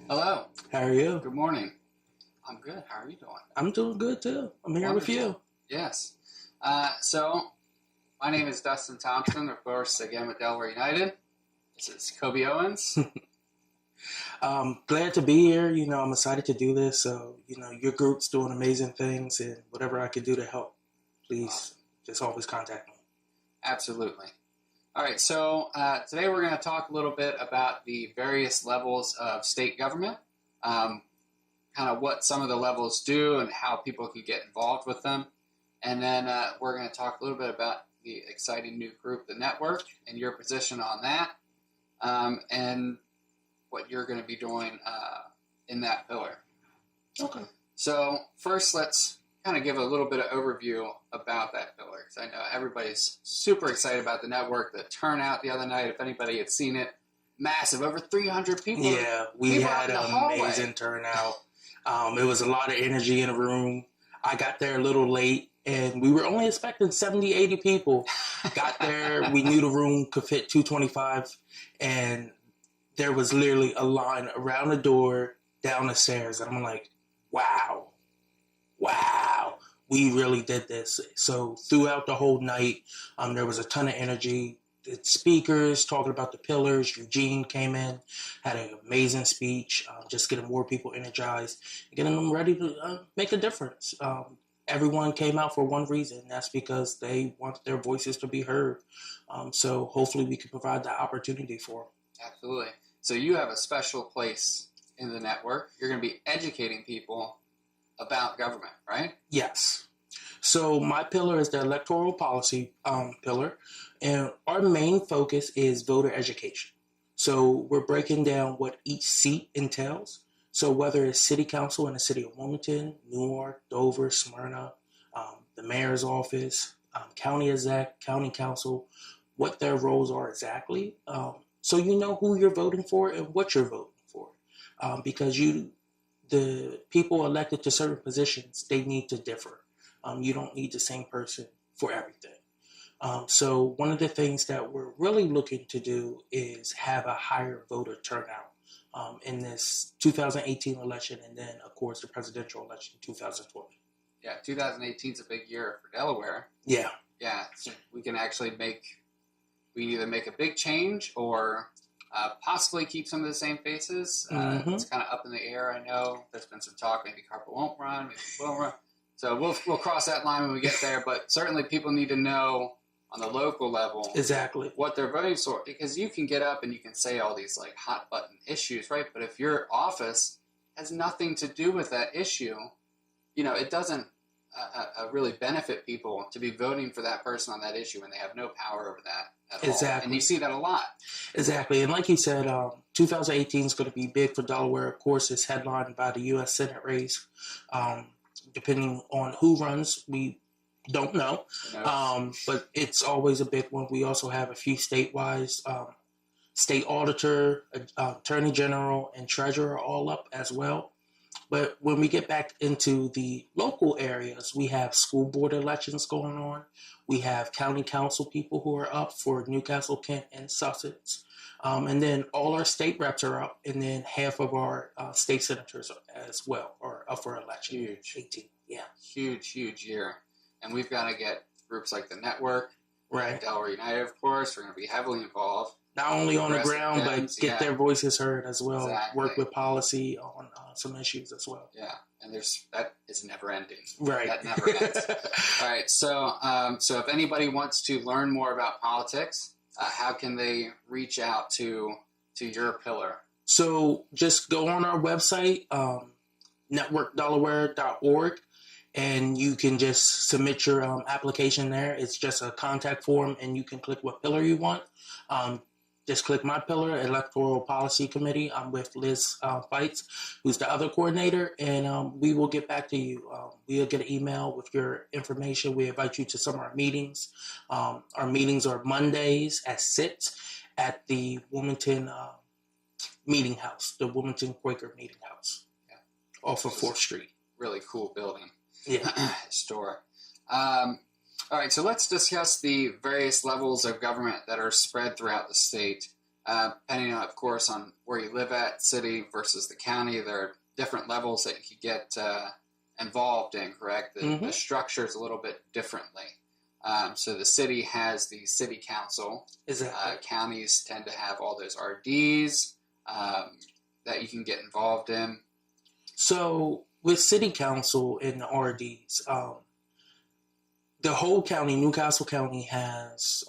Hello. How are you? Good morning. I'm good. How are you doing? I'm doing good too. I'm here Wonderful. with you. Yes. So, my name is Dustin Thompson, of course, again with Delaware United. This is Coby Owens. Glad to be here. I'm excited to do this. So, your group's doing amazing things, and whatever I can do to help, please just always contact me. Absolutely. All right, so today we're going to talk a little bit about the various levels of state government, kind of what some of the levels do and how people can get involved with them. And then we're going to talk a little bit about the exciting new group, the Network, and your position on that, and what you're going to be doing in that pillar. Okay. So first, let's kind of give a little bit of overview about that pillar, because I know everybody's super excited about the Network. The turnout the other night, if anybody had seen it, massive, over 300 people. Yeah, we had an amazing turnout. It was a lot of energy in the room. I got there a little late, and we were only expecting 70, 80 people. Got there, we knew the room could fit 225, and there was literally a line around the door, down the stairs, and I'm like, wow, we really did this. So throughout the whole night, there was a ton of energy. The speakers talking about the pillars. Eugene came in, had an amazing speech, just getting more people energized, getting them ready to make a difference. Everyone came out for one reason. That's because they want their voices to be heard. So hopefully we can provide that opportunity for them. Absolutely. So you have a special place in the Network. You're going to be educating people about government, right? Yes. So my pillar is the electoral policy pillar, and our main focus is voter education. So we're breaking down what each seat entails. So whether it's city council in the city of Wilmington, Newark, Dover, Smyrna, the mayor's office, county exec, county council, what their roles are exactly. So you know who you're voting for and what you're voting for. Because the people elected to certain positions, they need to differ. You don't need the same person for everything. So one of the things that we're really looking to do is have a higher voter turnout in this 2018 election, and then, of course, the presidential election in 2020. Yeah, 2018 is a big year for Delaware. Yeah. Yeah, so we can actually either make a big change or possibly keep some of the same faces. It's kind of up in the air. I know there's been some talk. Maybe Carper won't run. Maybe he will run. So we'll cross that line when we get there. But certainly people need to know on the local level Exactly what they're voting for, because you can get up and you can say all these like hot button issues, right? But if your office has nothing to do with that issue, it doesn't really benefit people to be voting for that person on that issue when they have no power over that at all. And you see that a lot. Exactly. And like you said, 2018 is going to be big for Delaware. Of course, it's headlined by the U.S. Senate race. Depending on who runs, we don't know. But it's always a big one. We also have a few statewide, state auditor, attorney general, and treasurer all up as well. But when we get back into the local areas, we have school board elections going on. We have county council people who are up for Newcastle, Kent, and Sussex. And then all our state reps are up, and then half of our state senators as well are up for election. Huge. 18, yeah. Huge year. And we've got to get groups like the Network, right? Delaware United, of course. We're going to be heavily involved. Not only on the ground, but get their voices heard as well. Exactly. Work with policy on some issues as well. Yeah, and that is never ending. Right. That never ends. All right, so if anybody wants to learn more about politics, how can they reach out to your pillar? So just go on our website, networkdelaware.org, and you can just submit your application there. It's just a contact form, and you can click what pillar you want. Just click my pillar, Electoral Policy Committee. I'm with Liz Fights, who's the other coordinator, and we will get back to you. We'll get an email with your information. We invite you to some of our meetings. Our meetings are Mondays at 6 at the Wilmington Meeting House, the Wilmington Quaker Meeting House, off of 4th Street. Really cool building. Yeah. Historic. All right, so let's discuss the various levels of government that are spread throughout the state. Depending on, of course, on where you live at, city versus the county, there are different levels that you could get involved in, correct? The structure is a little bit differently. So the city has the city council. Exactly. Counties tend to have all those RDs that you can get involved in. So with city council and the RDs, the whole county, Newcastle County, has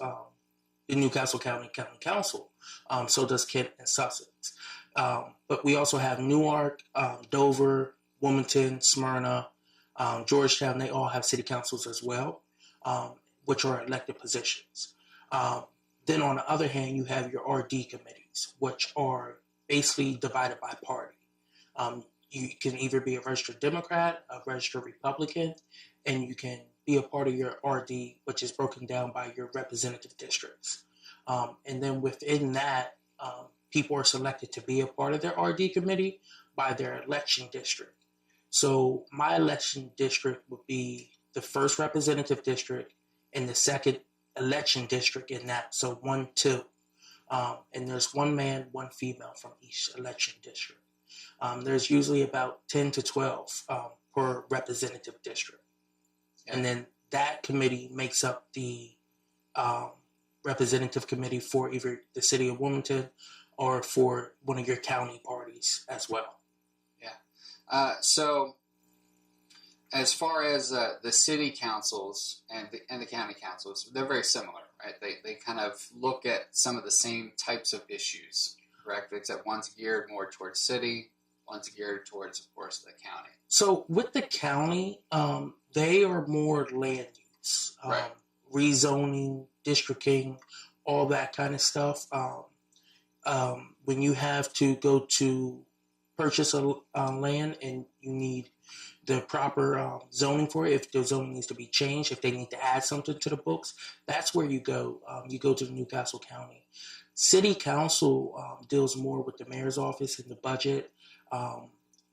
the Newcastle County Council. So does Kent and Sussex. But we also have Newark, Dover, Wilmington, Smyrna, Georgetown. They all have city councils as well, which are elected positions. Then on the other hand, you have your RD committees, which are basically divided by party. You can either be a registered Democrat, a registered Republican, and you can be a part of your RD, which is broken down by your representative districts. And then within that, people are selected to be a part of their RD committee by their election district. So my election district would be the first representative district and the second election district in that. So 1, 2. And there's one man, one female from each election district. There's usually about 10 to 12 per representative district. Yeah. And then that committee makes up the representative committee for either the city of Wilmington or for one of your county parties as well. Yeah. So as far as the city councils and the county councils, they're very similar, right? They kind of look at some of the same types of issues, correct? Except one's geared more towards city, one's geared towards, of course, the county. So with the county, they are more land use, right. Rezoning, districting, all that kind of stuff. When you have to go to purchase a land and you need the proper zoning for it, if the zoning needs to be changed, if they need to add something to the books, that's where you go. You go to the Newcastle County. City Council deals more with the mayor's office and the budget,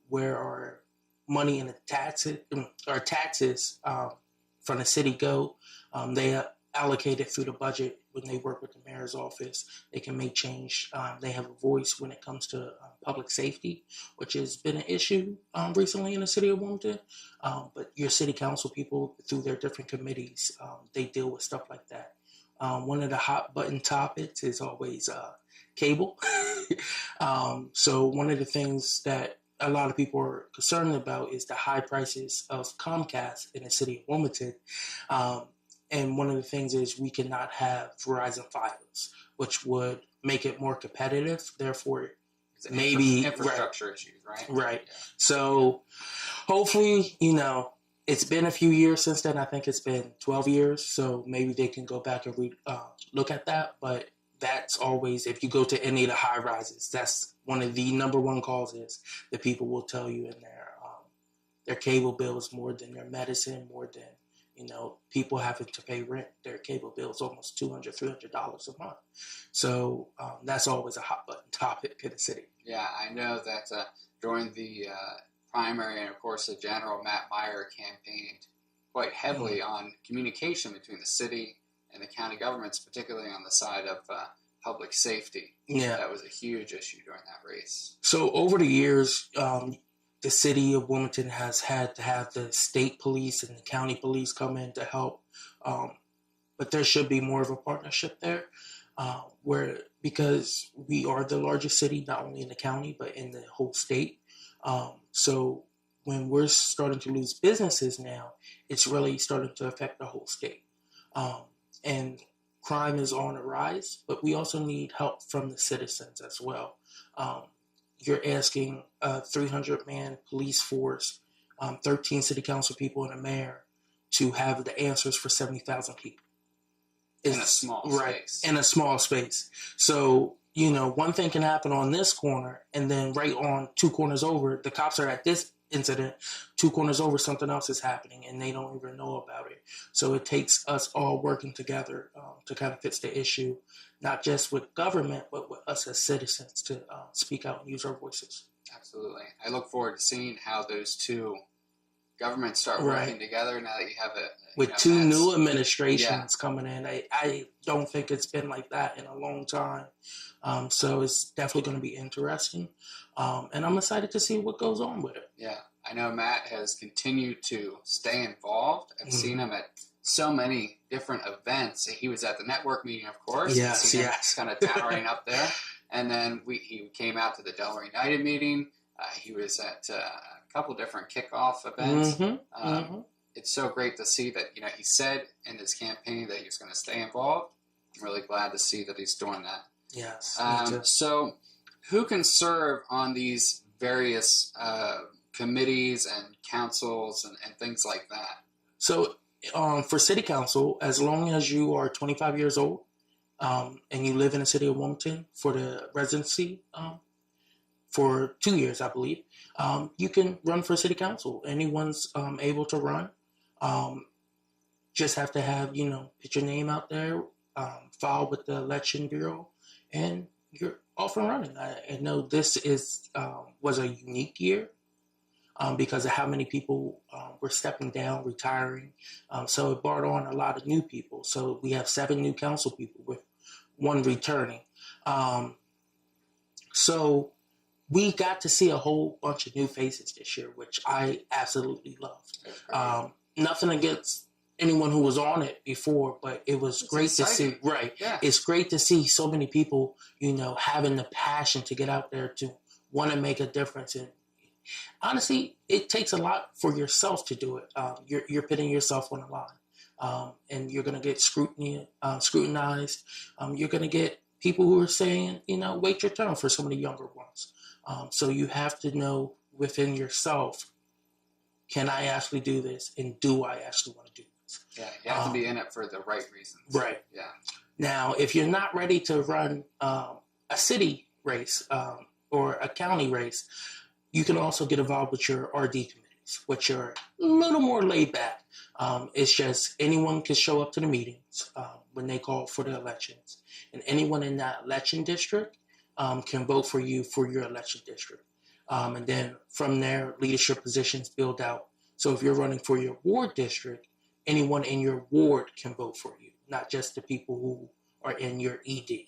where our money and the taxes from the city go. They allocate it through the budget when they work with the mayor's office. They can make change. They have a voice when it comes to public safety, which has been an issue recently in the city of Wilmington. But your city council people, through their different committees, they deal with stuff like that. One of the hot button topics is always cable. So one of the things that a lot of people are concerned about is the high prices of Comcast in the city of Wilmington. And one of the things is we cannot have Verizon Fios, which would make it more competitive. Therefore, it's maybe infrastructure issues, right? Right. Yeah. So hopefully, it's been a few years since then. I think it's been 12 years. So maybe they can go back and look at that. But that's always, if you go to any of the high rises, that's one of the number one causes that people will tell you in their cable bills more than their medicine, more than, people having to pay rent. Their cable bill is almost $200, $300 a month. So that's always a hot button topic in the city. Yeah, I know that during the primary and, of course, the general, Matt Meyer campaigned quite heavily on communication between the city and the county governments, particularly on the side of public safety. Yeah. That was a huge issue during that race. So over the years, the city of Wilmington has had to have the state police and the county police come in to help. But there should be more of a partnership there, because we are the largest city, not only in the county, but in the whole state. So when we're starting to lose businesses now, it's really starting to affect the whole state. And crime is on the rise, but we also need help from the citizens as well. You're asking a 300-man police force, 13 city council people, and a mayor to have the answers for 70,000 people. In a small space. In a small space. So, one thing can happen on this corner, and then right on 2 corners over, the cops are at this incident, 2 corners over, something else is happening, and they don't even know about it. So it takes us all working together to kind of fix the issue, not just with government, but with us as citizens to speak out and use our voices. Absolutely. I look forward to seeing how those two governments start working together now that you have a with two new administrations coming in. I don't think it's been like that in a long time. So it's definitely going to be interesting. And I'm excited to see what goes on with it. Yeah. I know Matt has continued to stay involved. I've seen him at so many different events. He was at the network meeting, of course. Yes. Kind of towering up there. And then he came out to the Delaware United meeting. He was at a couple different kickoff events. It's so great to see that, he said in his campaign that he was going to stay involved. I'm really glad to see that he's doing that. Yes. So who can serve on these various committees and councils and things like that? So for city council, as long as you are 25 years old and you live in the city of Wilmington for the residency for 2 years, I believe, you can run for city council. Anyone's able to run. Just have to have, put your name out there, file with the Election Bureau, and you're off and running. I know this was a unique year because of how many people were stepping down, retiring. So it brought on a lot of new people. So we have 7 new council people with 1 returning. So we got to see a whole bunch of new faces this year, which I absolutely loved. Nothing against anyone who was on it before, but it's great exciting to see. Right. Yeah. It's great to see so many people, having the passion to get out there to want to make a difference. And honestly, it takes a lot for yourself to do it. You're putting yourself on the line, and you're going to get scrutinized. You're going to get people who are saying, wait your turn for some of the younger ones. So you have to know within yourself, can I actually do this? And do I actually want to do this? Yeah, you have to be in it for the right reasons. Right. Yeah. Now, if you're not ready to run a city race or a county race, you can also get involved with your RD committees, which are a little more laid back. It's just anyone can show up to the meetings when they call for the elections. And anyone in that election district can vote for you for your election district. And then from there, leadership positions build out. So if you're running for your ward district, anyone in your ward can vote for you, not just the people who are in your ED.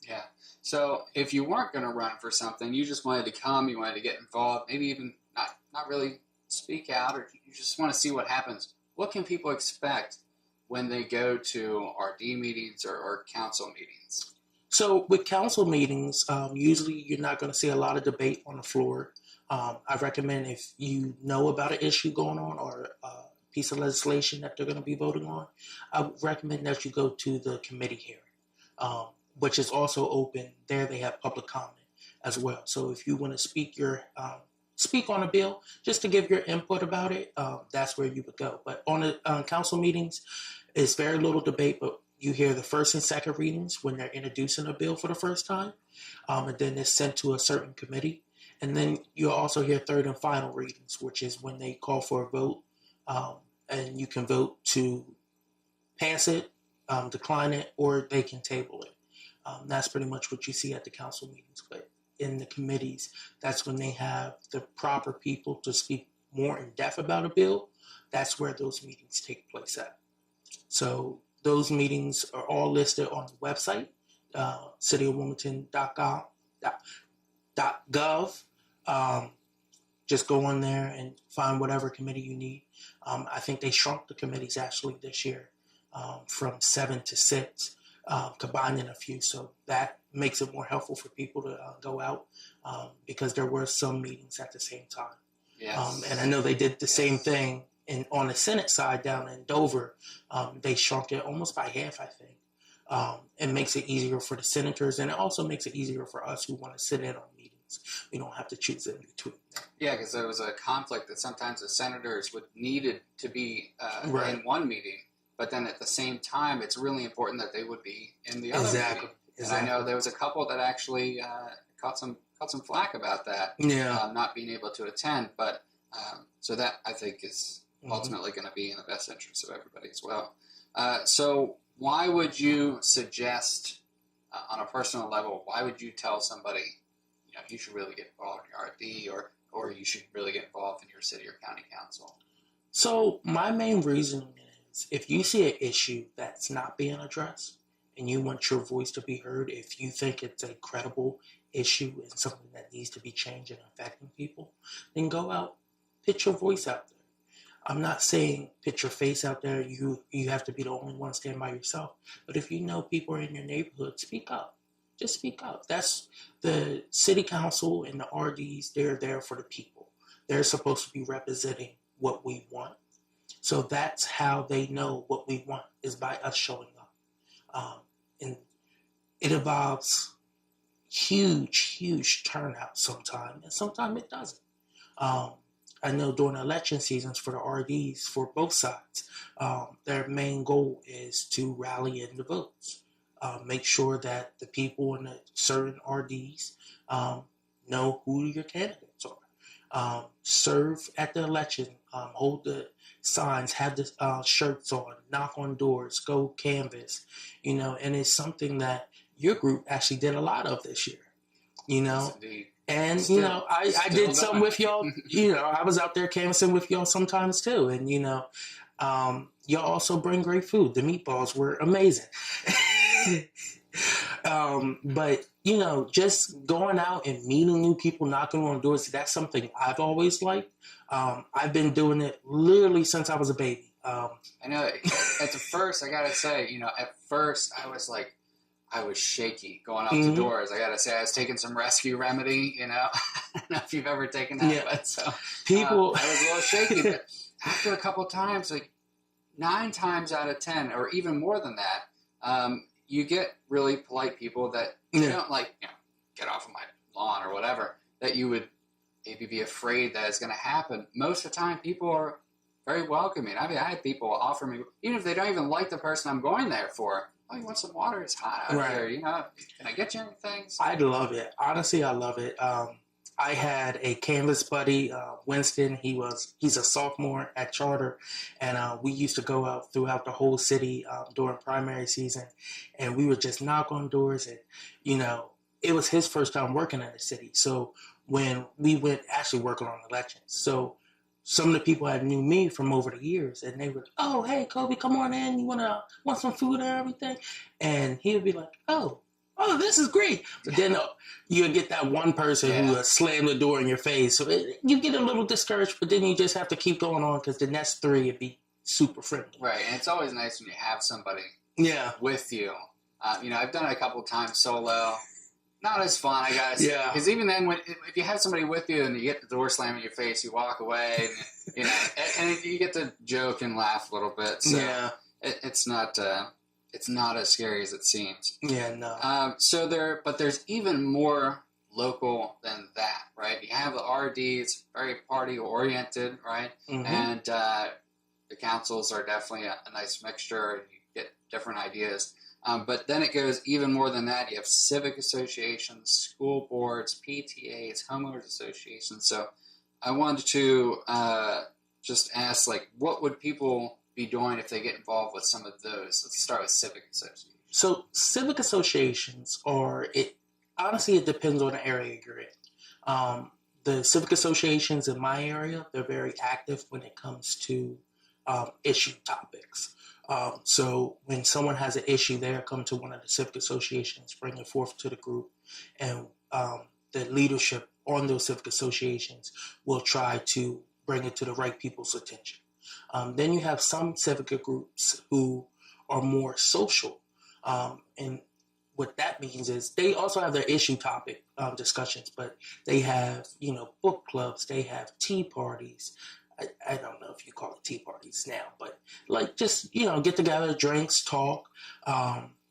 Yeah. So if you weren't going to run for something, you just wanted to come, you wanted to get involved, maybe even not really speak out, or you just want to see what happens, what can people expect when they go to RD meetings or council meetings? So with council meetings, usually you're not going to see a lot of debate on the floor. I recommend if you know about an issue going on or a piece of legislation that they're going to be voting on, I would recommend that you go to the committee hearing, which is also open. There they have public comment as well. So if you want to speak on a bill, just to give your input about it, that's where you would go. But on the council meetings, it's very little debate, but you hear the first and second readings when they're introducing a bill for the first time, and then it's sent to a certain committee. And then you'll also hear third and final readings, which is when they call for a vote, and you can vote to pass it, decline it, or they can table it. That's pretty much what you see at the council meetings. But in the committees, that's when they have the proper people to speak more in depth about a bill. That's where those meetings take place at. So those meetings are all listed on the website, cityofwilmington.gov. Just go on there and find whatever committee you need. I think they shrunk the committees actually this year from 7 to 6, combining a few. So that makes it more helpful for people to go out because there were some meetings at the same time. Yes. And I know they did the same thing on the Senate side down in Dover. They shrunk it almost by half, I think. It makes it easier for the senators, and it also makes it easier for us who want to sit in on meetings. We don't have to choose in between. Yeah, because there was a conflict that sometimes the senators needed to be in one meeting, but then at the same time, it's really important that they would be in the other meeting. And I know there was a couple that actually caught some flack about that, not being able to attend. But so that I think is ultimately going to be in the best interest of everybody as well. So why would you suggest, on a personal level, why would you tell somebody, you should really get involved in your RD or you should really get involved in your city or county council? So my main reasoning is if you see an issue that's not being addressed and you want your voice to be heard, if you think it's a credible issue and something that needs to be changed and affecting people, then go out, put your voice out there. I'm not saying put your face out there. You have to be the only one stand by yourself. But if you know people are in your neighborhood, speak up. Just speak up. That's the city council and the RDs. They're there for the people. They're supposed to be representing what we want. So that's how they know what we want is by us showing up. And it involves huge turnout sometimes, and sometimes it doesn't. I know during election seasons for the RDs for both sides, their main goal is to rally in the votes. Make sure that the people in the certain RDs know who your candidates are. Serve at the election, hold the signs, have the shirts on, knock on doors, go canvas, and it's something that your group actually did a lot of this year, Yes, indeed. And, Still I did something going. with y'all, I was out there canvassing with y'all sometimes too. And, y'all also bring great food. The meatballs were amazing. But, just going out and meeting new people, knocking on doors, that's something I've always liked. I've been doing it literally since I was a baby. I know at the first, I got to say, at first I was shaky going up to doors. I got to say, I was taking some rescue remedy, I don't know if you've ever taken that, but so people, I was a little shaky, but after a couple times, like 9 times out of 10, or even more than that, you get really polite people that you don't get off of my lawn or whatever, that you would maybe be afraid that it's going to happen. Most of the time, people are very welcoming. I mean, I had people offer me, even if they don't even like the person I'm going there for, oh, you want some water? It's hot out here. Can I get you anything? So, I'd love it. Honestly, I love it. I had a canvas buddy, Winston. He's a sophomore at Charter, and we used to go out throughout the whole city during primary season, and we would just knock on doors. And it was his first time working in the city. So when we went actually working on elections, so some of the people had knew me from over the years, and they were, oh, hey, Coby, come on in. You want some food and everything? And he would be like, oh, this is great. But then you'd get that one person who slammed the door in your face. So you get a little discouraged, but then you just have to keep going on because the next 3 would be super friendly. Right, and it's always nice when you have somebody with you. I've done it a couple of times solo. Not as fun, I gotta say. Because even then, if you have somebody with you and you get the door slammed in your face, you walk away, and, and you get to joke and laugh a little bit. So it's not as scary as it seems. Yeah, no. But there's even more local than that, right? You have the RDs, very party oriented, right? Mm-hmm. And the councils are definitely a nice mixture, and you get different ideas. But then it goes even more than that. You have civic associations, school boards, PTAs, homeowners associations. So I wanted to just ask, what would people be doing if they get involved with some of those? Let's start with civic associations. So civic associations honestly, it depends on the area you're in. The civic associations in my area, they're very active when it comes to issue topics. So when someone has an issue, they'll come to one of the civic associations, bring it forth to the group, and the leadership on those civic associations will try to bring it to the right people's attention. Then you have some civic groups who are more social, and what that means is they also have their issue topic discussions, but they have book clubs, they have tea parties. I don't know if you call it tea parties now, but just, get together, drinks, talk,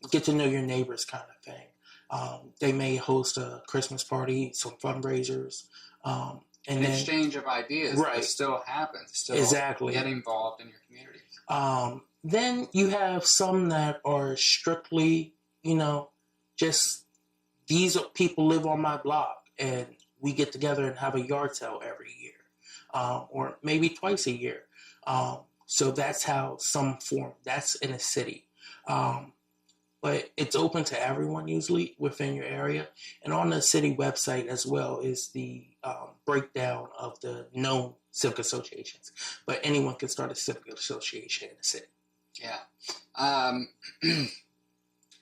get to know your neighbors kind of thing. They may host a Christmas party, some fundraisers. And an exchange of ideas that still happens. Still get involved in your community. Then you have some that are strictly, just these people live on my block and we get together and have a yard sale every year. Or maybe twice a year. So that's how some form. That's in a city. But it's open to everyone usually within your area. And on the city website as well is the breakdown of the known civic associations, but anyone can start a civic association in the city. Yeah.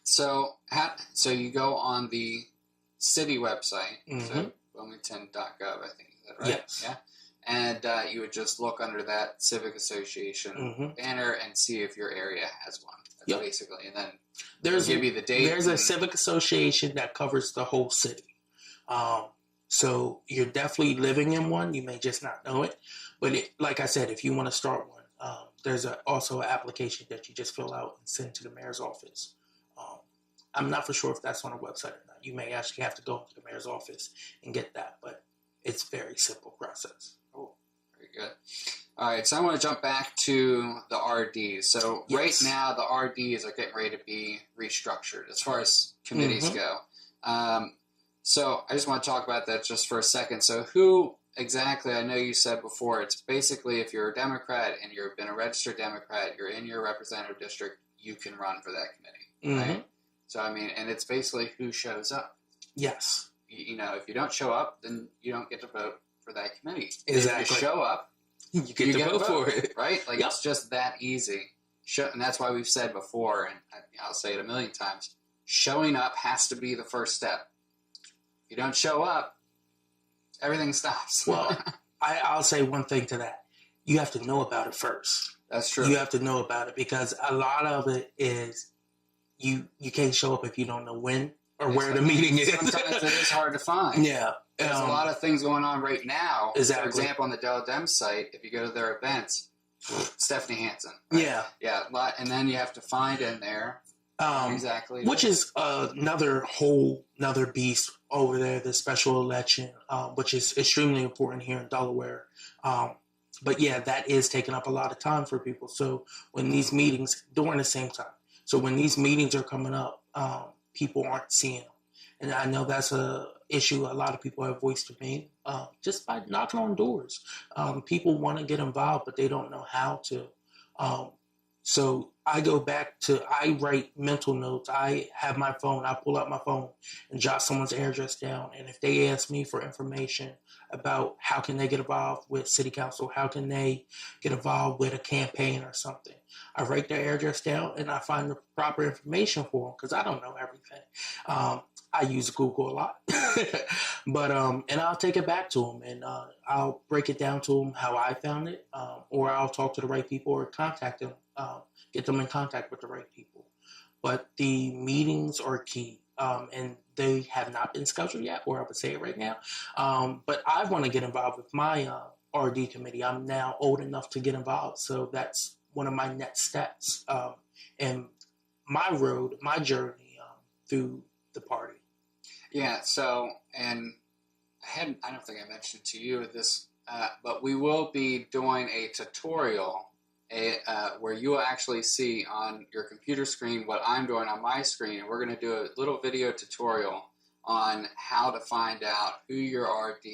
So you go on the city website, so Wilmington.gov, I think, is that right? Yes. Yeah. And you would just look under that civic association banner and see if your area has one. That's basically, and then there's give you the date. There's a civic association that covers the whole city. So you're definitely living in one. You may just not know it. But like I said, if you want to start one, there's also an application that you just fill out and send to the mayor's office. I'm not for sure if that's on a website or not. You may actually have to go to the mayor's office and get that, but it's a very simple process. Oh, very good. All right, so I want to jump back to the RDs. So right now, the RDs are getting ready to be restructured as far as committees go. So I just want to talk about that just for a second. So who exactly, I know you said before, it's basically if you're a Democrat and you've been a registered Democrat, you're in your representative district, you can run for that committee, right? So, I mean, and it's basically who shows up. Yes. You know, if you don't show up, then you don't get to vote for that committee. Exactly. If you show up, you get to vote for it. Right? Like, it's just that easy. And that's why we've said before, and I'll say it a million times, showing up has to be the first step. If you don't show up, everything stops. Well, I'll say one thing to that. You have to know about it first. That's true. You have to know about it because a lot of it is you can't show up if you don't know when or where the meeting is. Sometimes it is hard to find. Yeah. There's a lot of things going on right now. Exactly. For example, on the Del Dem site, if you go to their events, Stephanie Hansen. Right? Yeah. Yeah. And then you have to find in there exactly. Which is another beast over there, the special election, which is extremely important here in Delaware. But yeah, that is taking up a lot of time for people. So when these meetings, during the same time, so when these meetings are coming up, people aren't seeing them. And I know that's a issue a lot of people have voiced to me, just by knocking on doors. People want to get involved, but they don't know how to. So I go back to, I write mental notes. I have my phone. I pull out my phone and jot someone's address down. And if they ask me for information about how can they get involved with city council, how can they get involved with a campaign or something, I write their address down and I find the proper information for them because I don't know everything. I use Google a lot, but and I'll take it back to them and I'll break it down to them how I found it, or I'll talk to the right people or contact them, get them in contact with the right people. But the meetings are key, and they have not been scheduled yet, or I would say it right now. But I want to get involved with my RD committee. I'm now old enough to get involved, so that's one of my next steps and my journey through the party. Yeah, so, and I don't think I mentioned to you this, but we will be doing a tutorial where you will actually see on your computer screen what I'm doing on my screen. And we're going to do a little video tutorial on how to find out who your RD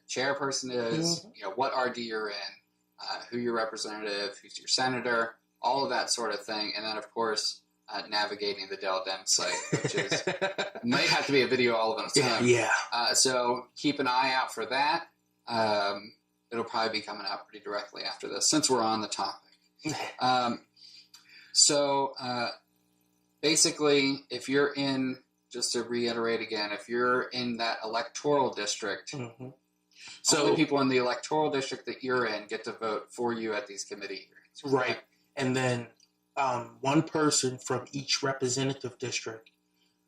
chairperson is, you know, what RD you're in, who your representative, who's your senator, all of that sort of thing. And then, of course, navigating the Del Dem site, which is might have to be a video all of its own. Yeah. So keep an eye out for that. It'll probably be coming out pretty directly after this, since we're on the topic. So basically, if you're in, just to reiterate again, if you're in that electoral district, so only people in the electoral district that you're in get to vote for you at these committee hearings. Right. And then one person from each representative district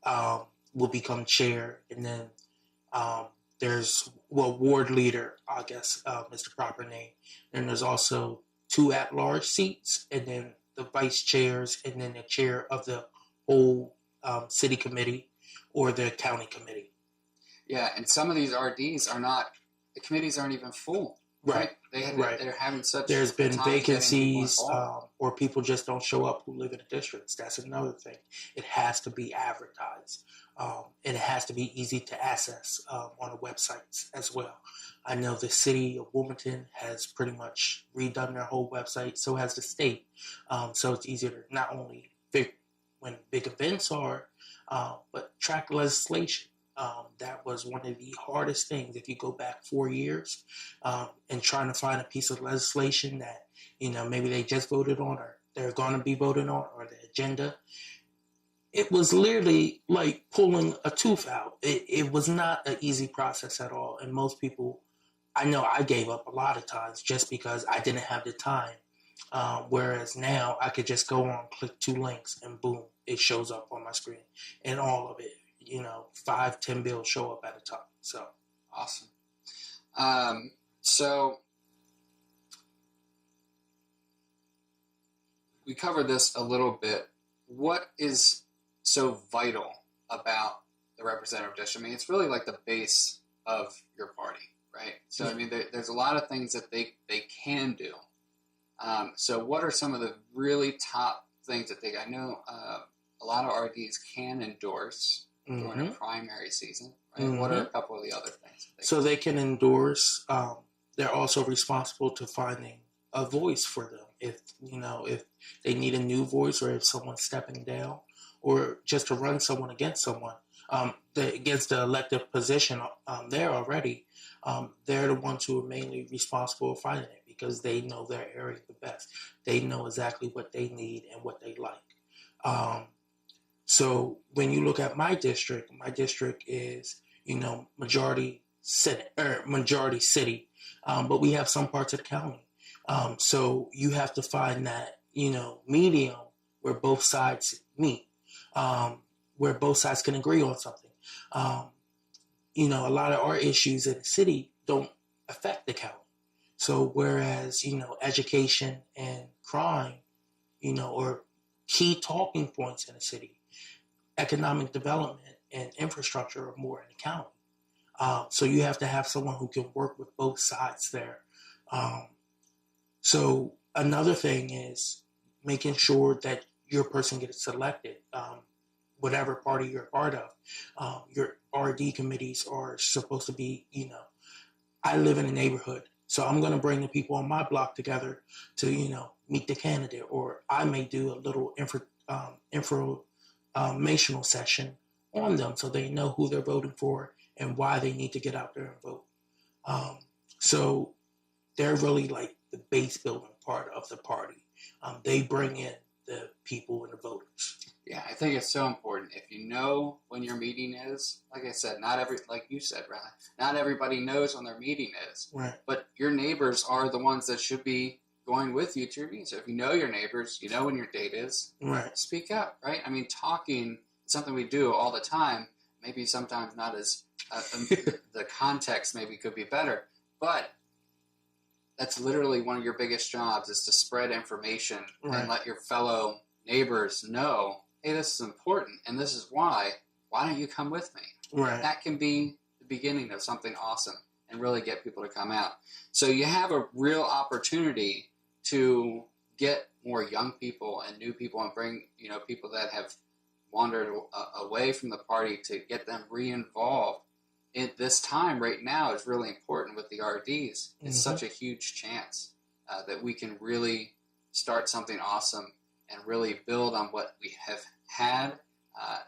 will become chair, and then there's ward leader, I guess is the proper name. And there's also 2 at-large seats, and then the vice chairs, and then the chair of the whole city committee or the county committee. Yeah, and some of these RDs are not. The committees aren't even full. Right. They're having such. There's been vacancies, or people just don't show up who live in the districts. That's another thing. It has to be advertised, and it has to be easy to access on the websites as well. I know the city of Wilmington has pretty much redone their whole website. So has the state. So it's easier to not only when big events are, but track legislation. That was one of the hardest things. If you go back 4 years and trying to find a piece of legislation that, maybe they just voted on or they're going to be voting on or the agenda, it was literally like pulling a tooth out. It was not an easy process at all. And most people, I know I gave up a lot of times just because I didn't have the time. Whereas now I could just go on, click 2 links, and boom, it shows up on my screen. And all of it, 5-10 bills show up at a time. So awesome. So we covered this a little bit. What is so vital about the representative district? I mean, it's really like the base of your party, right? So, I mean, there's a lot of things that they can do. So what are some of the really top things that I know a lot of RDs can endorse during a primary season, right? What are a couple of the other things? They can endorse. They're also responsible to finding a voice for them. If they need a new voice, or if someone's stepping down, or just to run someone against someone, against the elective position there already, they're the ones who are mainly responsible for finding it because they know their area the best. They know exactly what they need and what they like. So when you look at my district is, majority Senate or majority city, but we have some parts of the county. So you have to find that, medium where both sides meet, where both sides can agree on something. A lot of our issues in the city don't affect the county. So whereas, education and crime, are key talking points in the city, economic development and infrastructure are more in the county. So you have to have someone who can work with both sides there. So another thing is making sure that your person gets selected, whatever party you're a part of. Your RD committees are supposed to be, I live in a neighborhood, so I'm going to bring the people on my block together to, meet the candidate, or I may do a little informational session on them so they know who they're voting for and why they need to get out there and vote. So they're really like the base building part of the party. They bring in the people and the voters. Yeah, I think it's so important. If you know when your meeting is, like I said, like you said, Riley, not everybody knows when their meeting is. Right. But your neighbors are the ones that should be going with you to your meeting. So if you know your neighbors, you know when your date is, right, speak up, right? I mean, talking is something we do all the time. Maybe sometimes not as, the context maybe could be better. But that's literally one of your biggest jobs, is to spread information and let your fellow neighbors know, hey, this is important and this is why. Why don't you come with me? Right. That can be the beginning of something awesome and really get people to come out. So you have a real opportunity to get more young people and new people and bring, people that have wandered away from the party, to get them re-involved. At this time right now is really important with the RDs. It's such a huge chance that we can really start something awesome and really build on what we have had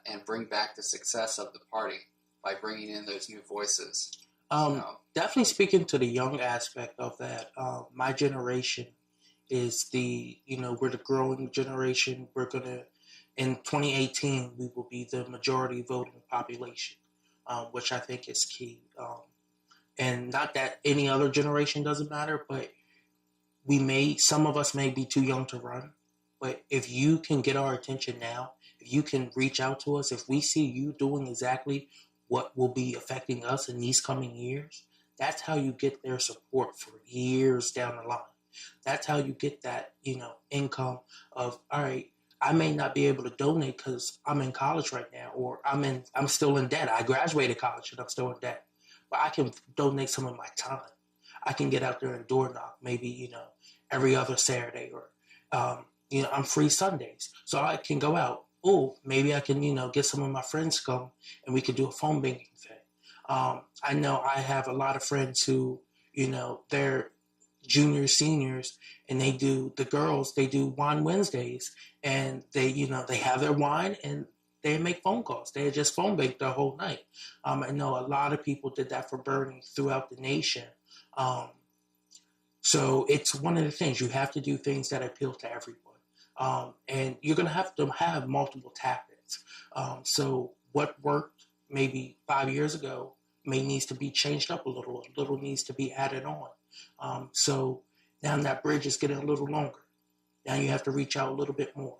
and bring back the success of the party by bringing in those new voices. Definitely speaking to the young aspect of that, my generation is we're the growing generation. We're going to, in 2018, we will be the majority voting population, which I think is key. And not that any other generation doesn't matter, but some of us may be too young to run. But if you can get our attention now, if you can reach out to us, if we see you doing exactly what will be affecting us in these coming years, that's how you get their support for years down the line. That's how you get that, income of, all right, I may not be able to donate because I'm in college right now, or I'm still in debt. I graduated college and I'm still in debt, but I can donate some of my time. I can get out there and door knock, maybe, every other Saturday, or, I'm free Sundays. So I can go out. Oh, maybe I can, get some of my friends to come and we could do a phone banking thing. I know I have a lot of friends who, they're juniors, seniors, and they do Wine Wednesdays, and they have their wine and they make phone calls. They just phone bank the whole night. I know a lot of people did that for burning throughout the nation. So it's one of the things. You have to do things that appeal to everyone. And you're going to have multiple tactics. So what worked maybe 5 years ago may needs to be changed up a little needs to be added on. So now that bridge is getting a little longer. Now you have to reach out a little bit more.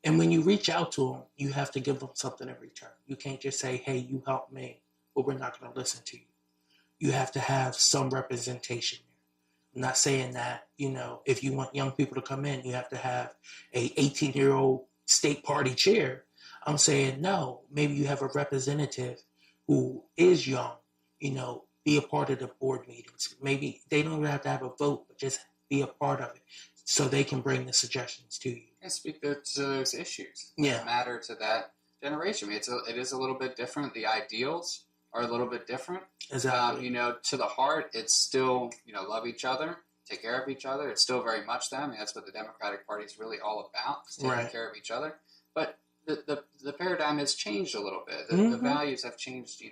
And when you reach out to them, you have to give them something in return. You can't just say, hey, you helped me, but we're not going to listen to you. You have to have some representation there. I'm not saying that, if you want young people to come in, you have to have a 18-year-old state party chair. I'm saying, no, maybe you have a representative who is young, be a part of the board meetings. Maybe they don't even have to have a vote, but just be a part of it so they can bring the suggestions to you. And speak to those issues Yeah. that matter to that generation. I mean, it is a little bit different. The ideals are a little bit different. Exactly. To the heart, it's still, love each other, take care of each other. It's still very much that. I mean, that's what the Democratic Party is really all about, is taking care of each other. But the paradigm has changed a little bit. The values have changed,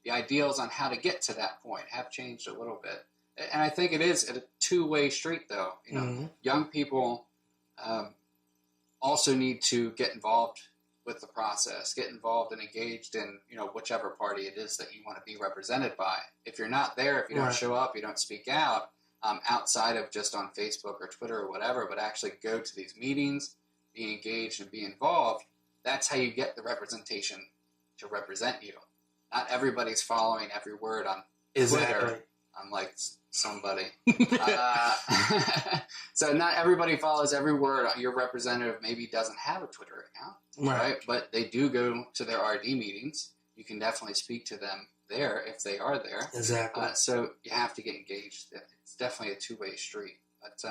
the ideals on how to get to that point have changed a little bit. And I think it is a two-way street, though. Young people also need to get involved with the process, get involved and engaged in, whichever party it is that you want to be represented by. If you're not there, if you don't show up, you don't speak out, outside of just on Facebook or Twitter or whatever, but actually go to these meetings, be engaged and be involved, that's how you get the representation to represent you. Not everybody's following every word on Twitter, unlike somebody. So not everybody follows every word. Your representative maybe doesn't have a Twitter account, right? But they do go to their RD meetings. You can definitely speak to them there if they are there. Exactly. So you have to get engaged. It's definitely a two-way street. But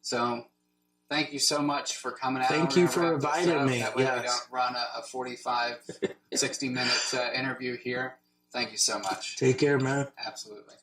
so thank you so much for coming out. Thank you for inviting me. That way we don't run a 45, 60-minute interview here. Thank you so much. Take care, man. Absolutely.